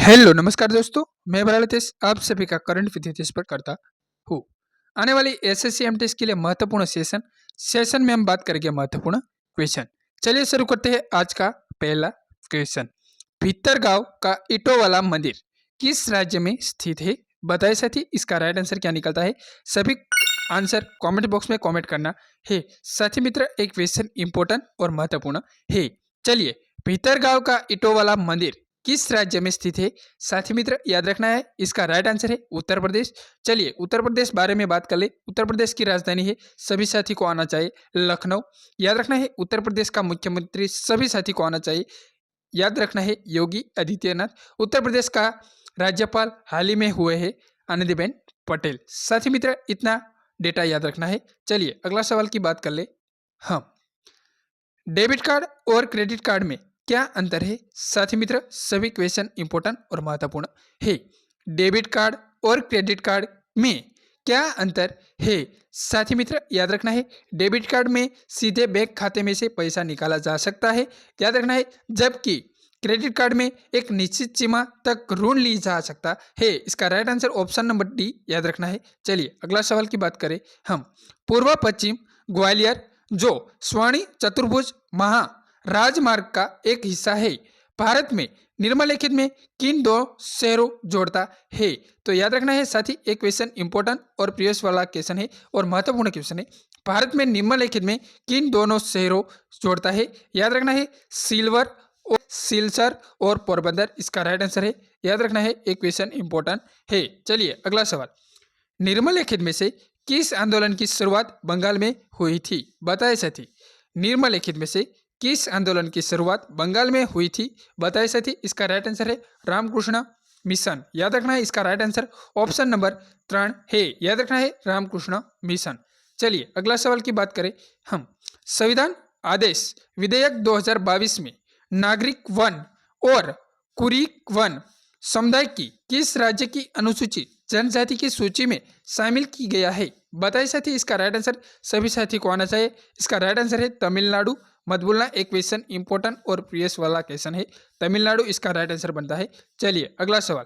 Hello नमस्कार दोस्तों, मैं बरालतेश आप सभी का करंट विद्युत पर करता हूँ। आने वाली एसएससी एमटीएस के लिए महत्वपूर्ण सेशन में हम बात करेंगे महत्वपूर्ण क्वेश्चन। चलिए शुरू करते हैं आज का पहला क्वेश्चन। भीतरगांव का ईंटों वाला मंदिर किस राज्य में स्थित है? बताइए साथी, इसका राइट आंसर क्या निकलता है? सभी आंसर कमेंट बॉक्स में कमेंट करना है। साथी मित्र, एक क्वेश्चन इंपॉर्टेंट और महत्वपूर्ण है। चलिए, भीतरगांव का ईंटों वाला मंदिर किस राज्य में स्थित है? साथी मित्र, याद रखना है, इसका राइट आंसर है उत्तर प्रदेश। चलिए, उत्तर प्रदेश बारे में बात कर ले। उत्तर प्रदेश की राजधानी है, सभी साथी को आना चाहिए, लखनऊ। याद रखना है, उत्तर प्रदेश का मुख्यमंत्री सभी साथी को आना चाहिए, याद रखना है, योगी आदित्यनाथ। उत्तर प्रदेश का राज्यपाल हाल ही में हुए हैं आनंदीबेन पटेल। साथी मित्र, इतना डेटा याद रखना है। चलिए अगला सवाल की बात कर ले। हम डेबिट कार्ड और क्रेडिट कार्ड में क्या अंतर है? साथी मित्र, सभी क्वेश्चन इंपॉर्टेंट और महत्वपूर्ण है। डेबिट कार्ड और क्रेडिट कार्ड में क्या अंतर है? साथी मित्र, याद रखना है, डेबिट कार्ड में सीधे बैंक खाते में से पैसा निकाला जा सकता है, याद रखना है, जबकि क्रेडिट कार्ड में एक निश्चित सीमा तक ऋण ली जा सकता है। इसका right answer option number D याद रखना है। चलिए अगला सवाल की बात करें। हम पूर्व पश्चिम ग्वालियर जो स्वर्ण चतुर्भुज महा राजमार्ग का एक हिस्सा है, भारत में निम्नलिखित में किन दो शहरों जोड़ता है? तो याद रखना है साथी, एक क्वेश्चन इंपॉर्टेंट और प्रीवियस वाला क्वेश्चन है और महत्वपूर्ण क्वेश्चन है। भारत में निम्नलिखित में किन दोनों शहरों जोड़ता है? याद रखना है, सिल्वर और सिलचर और पोरबंदर इसका राइट आंसर है। याद रखना है, एक क्वेश्चन इंपॉर्टेंट है। चलिए अगला सवाल, निम्नलिखित में से किस आंदोलन की शुरुआत बंगाल में हुई थी? बताए साथी, निम्नलिखित में से किस आंदोलन की शुरुआत बंगाल में हुई थी? बताए साथी, इसका राइट आंसर है रामकृष्ण मिशन। याद रखना है, इसका राइट आंसर ऑप्शन नंबर 3 है। याद रखना है, रामकृष्ण मिशन। चलिए अगला सवाल की बात करें। हम संविधान आदेश विधेयक 2022 में नागरिक वन और कुरीक वन समुदाय की किस राज्य की अनुसूचित जनजाति की सूची में शामिल की गया है? बताइए साथी, इसका राइट आंसर सभी साथी को आना चाहिए। इसका राइट आंसर है तमिलनाडु। मत भूलना, एक क्वेश्चन इंपॉर्टेंट और प्रीवियस वाला क्वेश्चन है, तमिलनाडु इसका राइट आंसर बनता है। चलिए अगला सवाल,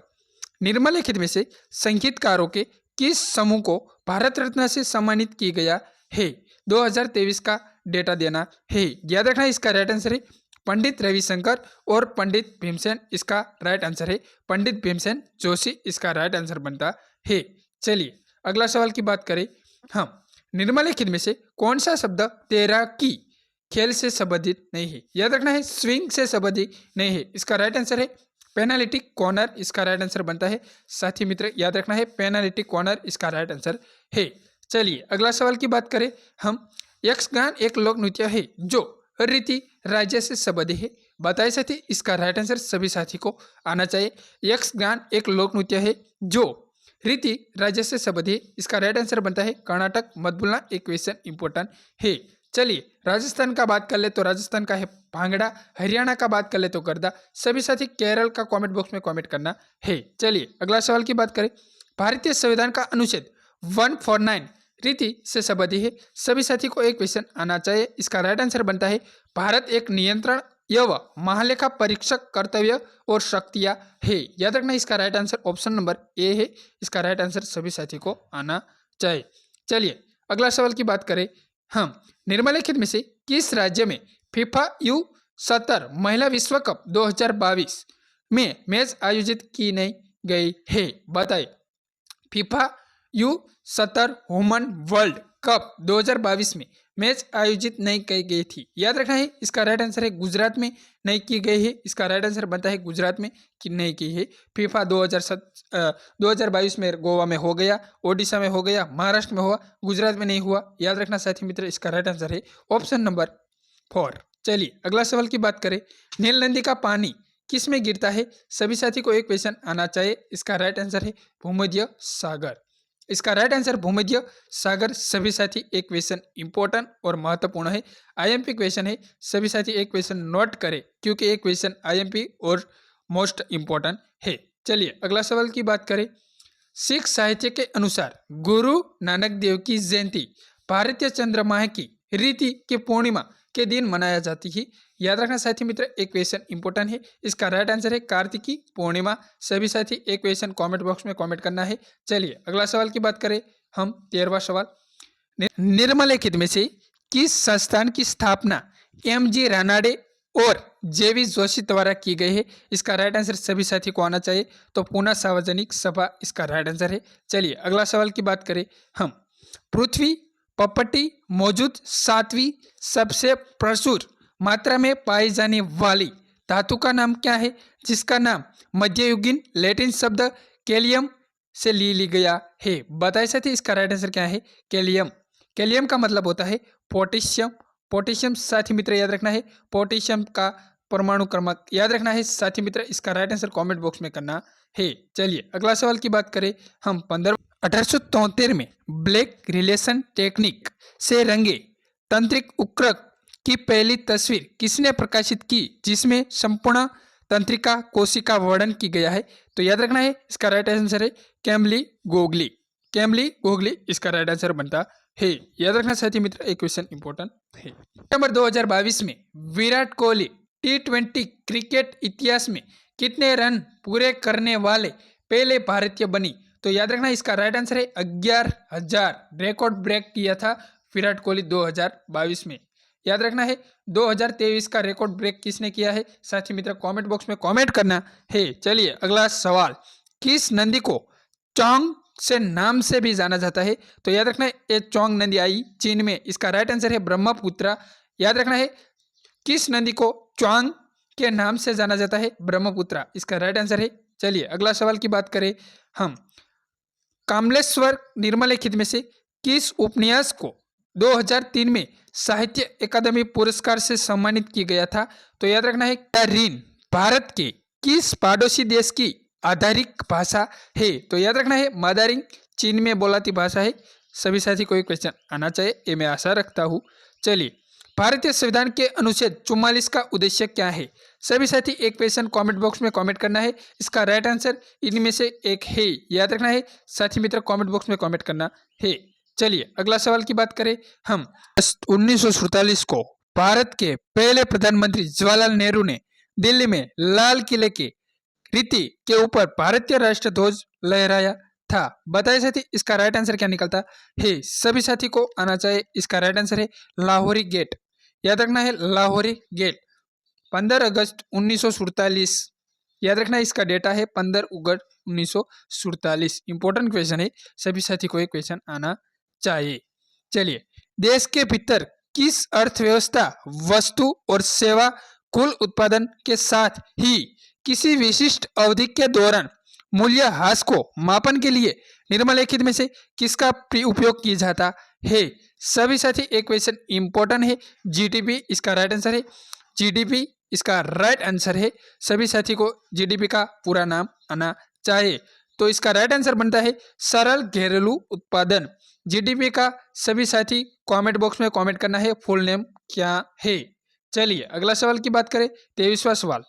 निम्नलिखित में से संगीतकारों के किस समूह को भारत रत्न से सम्मानित किया गया है? 2023 का डेटा देना है। याद रखना है, इसका राइट आंसर है पंडित रविशंकर और पंडित भीमसेन इसका राइट आंसर है। पंडित भीमसेन जोशी इसका राइट आंसर बनता है। चलिए अगला सवाल की बात करें। हम निम्नलिखित में से कौन सा शब्द तैराकी खेल से संबंधित नहीं है? याद रखना है, स्विंग से संबंधित नहीं है। इसका राइट आंसर है पेनाल्टी कॉर्नर इसका राइट आंसर बनता है। साथी मित्र, याद रखना है, पेनाल्टी कॉर्नर इसका राइट आंसर है। चलिए अगला सवाल की बात करें। हम यक्षगान एक लोक नृत्य है जो रीति राज्य से संबंधित है। बताइए साथी, इसका राइट आंसर सभी साथी को आना चाहिए। यक्षगान एक लोक नृत्य है जो रीति राज्य से संबंधित है। इसका राइट आंसर बनता है कर्नाटक। मत भूलना, एक क्वेश्चन इंपॉर्टेंट है। चलिए राजस्थान का बात कर ले तो राजस्थान का है भांगड़ा। हरियाणा का बात कर ले तो गर्दा। सभी साथी केरल का कमेंट बॉक्स में कमेंट करना है। चलिए अगला सवाल की बात करें। भारतीय संविधान का अनुच्छेद 149 रीति से संबंधित है। सभी साथी को एक क्वेश्चन आना चाहिए। इसका राइट आंसर बनता है भारत एक नियंत्रण एवं महालेखा परीक्षक कर्तव्य और शक्तियां है। याद रखना, इसका right answer option number A है। इसका राइट आंसर सभी साथी को आना चाहिए। चलिए अगला सवाल की बात करें। हम निम्नलिखित में से किस राज्य में फीफा U17 महिला विश्व कप 2022 में मैच आयोजित की नहीं गई है? बताइए, FIFA U17 women world cup 2022 में मैच आयोजित नहीं की गई थी। याद रखना है, इसका राइट आंसर है गुजरात में नहीं की गई है। इसका राइट आंसर बनता है गुजरात में कि नहीं की है। फीफा 2022 में गोवा में हो गया, ओडिशा में हो गया, महाराष्ट्र में हुआ, गुजरात में नहीं हुआ। याद रखना साथी मित्र, इसका राइट आंसर है ऑप्शन नंबर 4। चलिए अगला सवाल की बात करें। नील नदी का पानी किस में गिरता है? सभी साथी को एक क्वेश्चन आना चाहिए। इसका राइट आंसर है भूमध्य सागर। इसका राइट आंसर भूमध्य सागर। सभी साथी एक क्वेश्चन इंपॉर्टेंट और महत्वपूर्ण है, आईएमपी क्वेश्चन है। सभी साथी एक क्वेश्चन नोट करें क्योंकि एक क्वेश्चन आईएमपी और मोस्ट इंपॉर्टेंट है। चलिए अगला सवाल की बात करें। सिख साहित्य के अनुसार गुरु नानक देव की जयंती भारतीय चंद्रमा की रीति की पूर्णिमा के दिन मनाया जाती है? याद रखना साथी मित्र, एक क्वेश्चन इंपॉर्टेंट है। इसका राइट आंसर है कार्तिकी पूर्णिमा। सभी साथी एक क्वेश्चन कमेंट बॉक्स में कमेंट करना है। चलिए अगला सवाल की बात करें हम। 13वां सवाल, निम्नलिखित में से किस संस्थान की स्थापना एम.जी. रानाडे और जे.वी. जोशी द्वारा की गई है? इसका राइट आंसर सभी साथी को आना चाहिए। तो पूना सार्वजनिक सभा इसका राइट आंसर है। चलिए अगला सवाल की बात करें हम। पृथ्वी पपटी मौजूद 7वीं सबसे प्रचुर मात्रा में पाई जाने वाली धातु का नाम क्या है, जिसका नाम मध्ययुगीन लैटिन शब्द कैलियम से ली गया है? बताइए साथी, इसका राइट आंसर क्या है? कैलियम। कैलियम का मतलब होता है पोटेशियम। पोटेशियम साथी मित्र याद रखना है, पोटेशियम का परमाणु क्रमांक याद रखना है साथी मित्र। इसका राइट आंसर कमेंट बॉक्स में करना है। चलिए अगला सवाल की बात करें हम। 1873 में ब्लैक रिलेशन टेक्निक से रंगे तंत्रिक उक्रक की पहली तस्वीर किसने प्रकाशित की, जिसमें संपूर्ण तंत्रिका कोशिका वर्णन की गया है? तो याद रखना है इसका राइट आंसर है कैम्बली गोगली। कैम्बली गोगली इसका राइट आंसर बनता है। याद रखना साथी मित्र, एक क्वेश्चन इंपॉर्टेंट है। सितंबर 2022 में विराट कोहली T20 क्रिकेट इतिहास में कितने रन पूरे करने वाले पहले भारतीय बनी? तो याद रखना इसका राइट आंसर है 11,000 रिकॉर्ड ब्रेक किया था विराट कोहली 2022 में। याद रखना है 2023 का रिकॉर्ड ब्रेक किसने किया है साथी मित्र, कमेंट बॉक्स में कमेंट करना है। चलिए अगला सवाल, किस नदी को चोंग से नाम से भी जाना जाता है? तो याद रखना है ये चोंग नदी आई चीन में। इसका राइट आंसर है ब्रह्मपुत्र। याद रखना है किस नदी को चोंग के नाम से जाना जाता है? ब्रह्मपुत्र इसका राइट आंसर है। चलिए अगला सवाल की बात करें हम। कमलेश्वर निम्नलिखित में से किस उपन्यास को 2003 में साहित्य अकादमी पुरस्कार से सम्मानित किया गया था? तो याद रखना है रीन भारत के किस पड़ोसी देश की आधारिक भाषा है? तो याद रखना है मादारिंग चीन में बोलाती भाषा है। सभी साथी को एक क्वेश्चन आना चाहिए, ये मैं आशा रखता हूँ। चलिए भारतीय संविधान के अनुच्छेद 44 का उद्देश्य क्या है? सभी साथी एक क्वेश्चन कमेंट बॉक्स में कमेंट करना है। इसका राइट आंसर इनमें से एक है। याद रखना है साथी मित्र, कमेंट बॉक्स में कमेंट करना है। चलिए अगला सवाल की बात करें हम। 1947 को भारत के पहले प्रधानमंत्री जवाहरलाल नेहरू ने दिल्ली में लाल किले के रीति के ऊपर भारतीय राष्ट्र ध्वज लहराया था। बताइए साथी इसका राइट आंसर क्या निकलता है? सभी साथी को आना चाहिए। इसका राइट आंसर है लाहौरी गेट। याद रखना है लाहौरी गेट 15 अगस्त 1947। याद रखना इसका डेटा है 15 अगस्त 1947। इंपॉर्टेंट क्वेश्चन है, सभी साथी को एक क्वेश्चन आना चाहिए। चलिए देश के भीतर किस अर्थव्यवस्था वस्तु और सेवा कुल उत्पादन के साथ ही किसी विशिष्ट अवधि के दौरान मूल्य ह्रास को मापन के लिए निम्नलिखित में से किसका उपयोग किया जाता है? सभी साथी एक क्वेश्चन इंपॉर्टेंट है। जीडीपी इसका राइट आंसर है। जीडीपी इसका राइट आंसर है। सभी साथी को जीडीपी का पूरा नाम आना चाहिए। तो इसका राइट आंसर बनता है सरल घरेलू उत्पादन। जीडीपी का सभी साथी कमेंट बॉक्स में कमेंट करना है फुल नेम क्या है। चलिए अगला सवाल की बात करें। 23वां सवाल,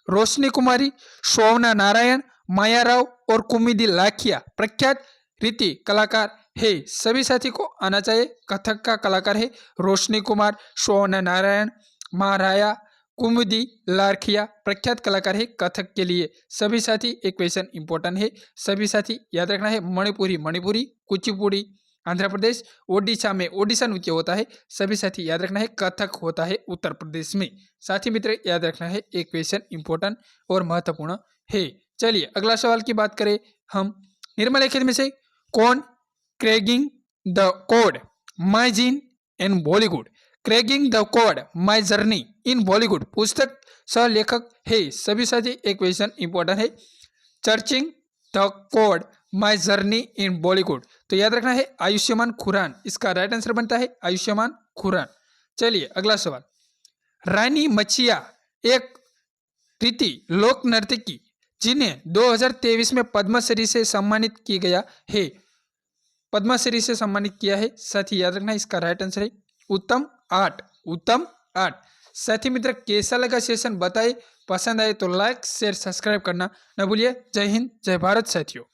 रोशनी कुमारी, शोभना नारायण, माया राव और कुमुदी लाखिया प्रख्यात रीति कलाकार है। सभी साथी को आना चाहिए। कथक का कलाकार है रोशनी कुमार, शोभना नारायण, महाराया, कुमुदी लाखिया प्रख्यात कलाकार है कथक के लिए। सभी साथी एक क्वेश्चन इंपॉर्टेंट है। सभी साथी याद रखना है मणिपुरी कुचिपुड़ी आंध्र प्रदेश, ओडिशा में ओडिशा नृत्य होता है। सभी साथी याद रखना है कथक होता है उत्तर प्रदेश में। साथी मित्र याद रखना है एक क्वेश्चन इंपॉर्टेंट और महत्वपूर्ण है। चलिए अगला सवाल की बात करें हम। निम्नलिखित में से कौन cracking the code my gene in Bollywood, cracking the code my journey in Bollywood पुस्तक सह लेखक है? सभी साथी एक क्वेश्चन इंपॉर्टेंट है। Searching the code my journey in Bollywood, तो याद रखना है आयुष्मान खुरान। इसका राइट आंसर बनता है आयुष्मान खुरान। चलिए अगला सवाल, रानी मच्छिया एक रीति लोक नर्तकी जिन्हें 2023 में पद्मश्री से सम्मानित किया गया है। पद्मश्री से सम्मानित किया है साथी, याद रखना इसका राइट आंसर है उत्तम आर्ट। उत्तम आर्ट। साथी मित्र कैसा लगा सेशन बताइए, पसंद आए तो लाइक शेयर सब्सक्राइब करना न भूलिए। जय हिंद जय भारत साथियों।